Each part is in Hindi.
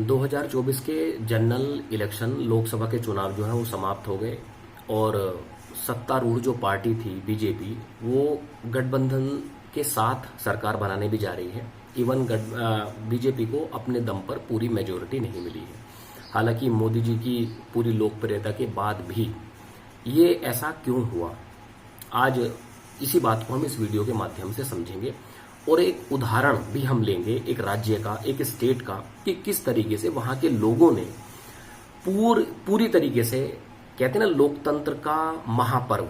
2024 के जनरल इलेक्शन लोकसभा के चुनाव जो है वो समाप्त हो गए और सत्तारूढ़ जो पार्टी थी बीजेपी वो गठबंधन के साथ सरकार बनाने भी जा रही है। इवन बीजेपी को अपने दम पर पूरी मेजोरिटी नहीं मिली है। हालांकि मोदी जी की पूरी लोकप्रियता के बाद भी ये ऐसा क्यों हुआ, आज इसी बात को हम इस वीडियो के माध्यम से समझेंगे और एक उदाहरण भी हम लेंगे एक राज्य का, एक स्टेट का, कि किस तरीके से वहां के लोगों ने पूरी तरीके से कहते हैं ना लोकतंत्र का महापर्व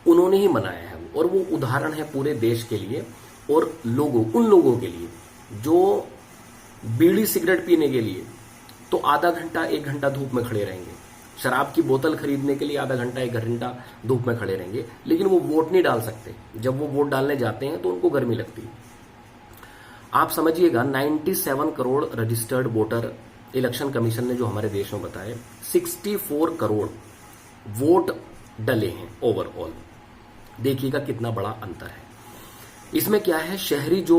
उन्होंने ही मनाया है। और वो उदाहरण है पूरे देश के लिए और उन लोगों के लिए जो बीड़ी सिगरेट पीने के लिए तो आधा घंटा एक घंटा धूप में खड़े रहेंगे, शराब की बोतल खरीदने के लिए आधा घंटा एक घंटा धूप में खड़े रहेंगे, लेकिन वो वोट नहीं डाल सकते। जब वो वोट डालने जाते हैं तो उनको गर्मी लगती है। आप समझिएगा 97 crore registered voter election commission ने जो हमारे देश में बताए, 64 करोड़ वोट डले हैं ओवरऑल। देखिएगा कितना बड़ा अंतर है। इसमें क्या है, शहरी जो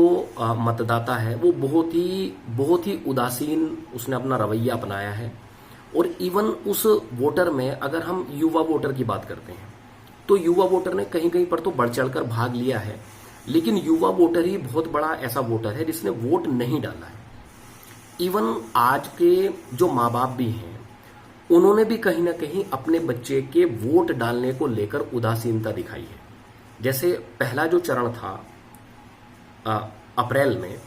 मतदाता है वो बहुत ही उदासीन उसने अपना रवैया अपनाया है। और इवन उस वोटर में अगर हम युवा वोटर की बात करते हैं तो युवा वोटर ने कहीं कहीं पर तो बढ़ चढ़कर भाग लिया है, लेकिन युवा वोटर ही बहुत बड़ा ऐसा वोटर है जिसने वोट नहीं डाला है। इवन आज के जो माँ बाप भी हैं उन्होंने भी कहीं ना कहीं अपने बच्चे के वोट डालने को लेकर उदासीनता दिखाई है। जैसे पहला जो चरण था अप्रैल में,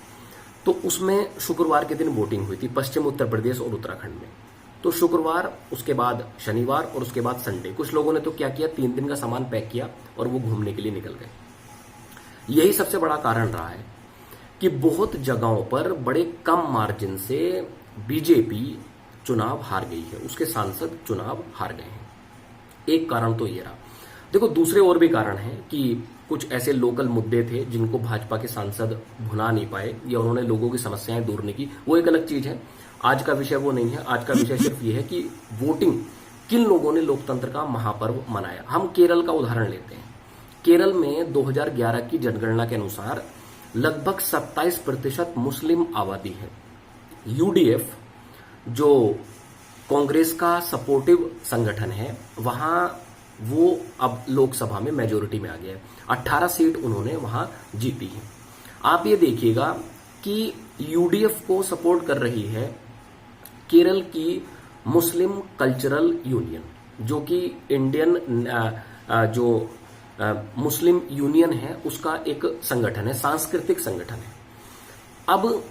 तो उसमें शुक्रवार के दिन वोटिंग हुई थी पश्चिम उत्तर प्रदेश और उत्तराखंड में। तो शुक्रवार, उसके बाद शनिवार और उसके बाद संडे, कुछ लोगों ने तो क्या किया, 3 दिन का सामान पैक किया और वो घूमने के लिए निकल गए। यही सबसे बड़ा कारण रहा है कि बहुत जगहों पर बड़े कम मार्जिन से बीजेपी चुनाव हार गई है, उसके सांसद चुनाव हार गए हैं। एक कारण तो ये रहा। देखो, दूसरे और भी कारण हैं कि कुछ ऐसे लोकल मुद्दे थे जिनको भाजपा के सांसद भुना नहीं पाए या उन्होंने लोगों की समस्याएं दूर नहीं की, वो एक अलग चीज है। आज का विषय वो नहीं है। आज का विषय सिर्फ ये है कि वोटिंग, किन लोगों ने लोकतंत्र का महापर्व मनाया। हम केरल का उदाहरण लेते हैं। केरल में 2011 की जनगणना के अनुसार लगभग 27% मुस्लिम आबादी है। यूडीएफ जो कांग्रेस का सपोर्टिव संगठन है, वहां वो अब लोकसभा में मेजोरिटी में आ गया है। 18 सीट उन्होंने वहां जीती है। आप ये देखिएगा कि यूडीएफ को सपोर्ट कर रही है केरल की मुस्लिम कल्चरल यूनियन, जो कि इंडियन जो मुस्लिम यूनियन है उसका एक संगठन है, सांस्कृतिक संगठन है। अब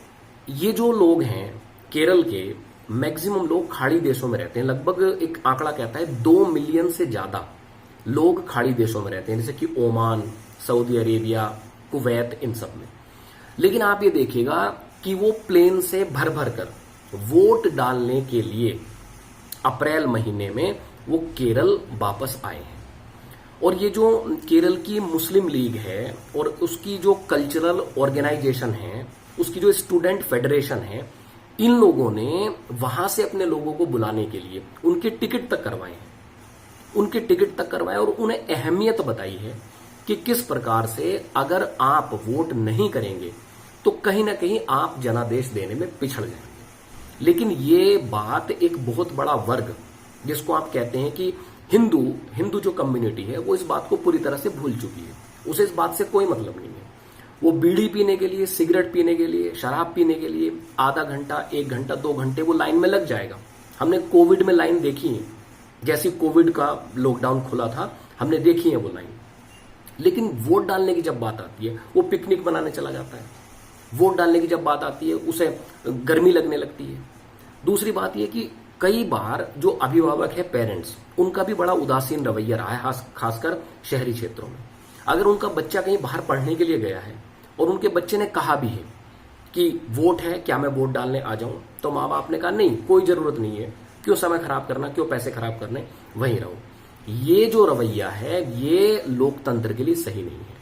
ये जो लोग हैं केरल के, मैक्सिमम लोग खाड़ी देशों में रहते हैं। लगभग एक आंकड़ा कहता है 2 मिलियन से ज्यादा लोग खाड़ी देशों में रहते हैं, जैसे कि ओमान, सऊदी अरेबिया, कुवैत, इन सब में। लेकिन आप ये देखिएगा कि वो प्लेन से भर भर कर वोट डालने के लिए अप्रैल महीने में वो केरल वापस आए हैं। और ये जो केरल की मुस्लिम लीग है और उसकी जो कल्चरल ऑर्गेनाइजेशन है, उसकी जो स्टूडेंट फेडरेशन है, इन लोगों ने वहां से अपने लोगों को बुलाने के लिए उनके टिकट तक करवाए हैं। उनके टिकट तक करवाए और उन्हें अहमियत बताई है कि किस प्रकार से अगर आप वोट नहीं करेंगे तो कहीं ना कहीं आप जनादेश देने में पिछड़ जाएंगे। लेकिन ये बात एक बहुत बड़ा वर्ग, जिसको आप कहते हैं कि हिंदू जो कम्युनिटी है, वो इस बात को पूरी तरह से भूल चुकी है। उसे इस बात से कोई मतलब नहीं है। वो बीड़ी पीने के लिए, सिगरेट पीने के लिए, शराब पीने के लिए आधा घंटा, 1 घंटा, 2 घंटे वो लाइन में लग जाएगा। हमने कोविड में लाइन देखी है, जैसी कोविड का लॉकडाउन खुला था, हमने देखी है वो लाइन। लेकिन वोट डालने की जब बात आती है, वो पिकनिक मनाने चला जाता है। वोट डालने की जब बात आती है, उसे गर्मी लगने लगती है। दूसरी बात यह कि कई बार जो अभिभावक है, पेरेंट्स, उनका भी बड़ा उदासीन रवैया रहा है, खासकर शहरी क्षेत्रों में। अगर उनका बच्चा कहीं बाहर पढ़ने के लिए गया है और उनके बच्चे ने कहा भी है कि वोट है, क्या मैं वोट डालने आ जाऊं, तो माँ बाप ने कहा नहीं, कोई जरूरत नहीं है, क्यों समय खराब करना, क्यों पैसे खराब करने, वहीं रहो। ये जो रवैया है ये लोकतंत्र के लिए सही नहीं है।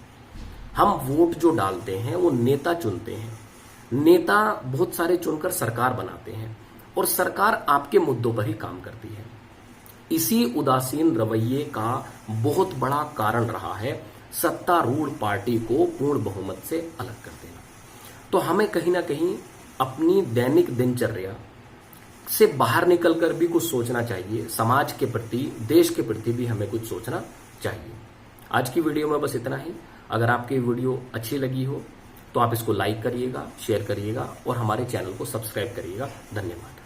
हम वोट जो डालते हैं वो नेता चुनते हैं, नेता बहुत सारे चुनकर सरकार बनाते हैं और सरकार आपके मुद्दों पर ही काम करती है। इसी उदासीन रवैये का बहुत बड़ा कारण रहा है सत्तारूढ़ पार्टी को पूर्ण बहुमत से अलग कर देना। तो हमें कहीं ना कहीं अपनी दैनिक दिनचर्या, से बाहर निकलकर भी कुछ सोचना चाहिए। समाज के प्रति, देश के प्रति भी हमें कुछ सोचना चाहिए। आज की वीडियो में बस इतना ही। अगर आपकी वीडियो अच्छी लगी हो तो आप इसको लाइक करिएगा, शेयर करिएगा और हमारे चैनल को सब्सक्राइब करिएगा। धन्यवाद।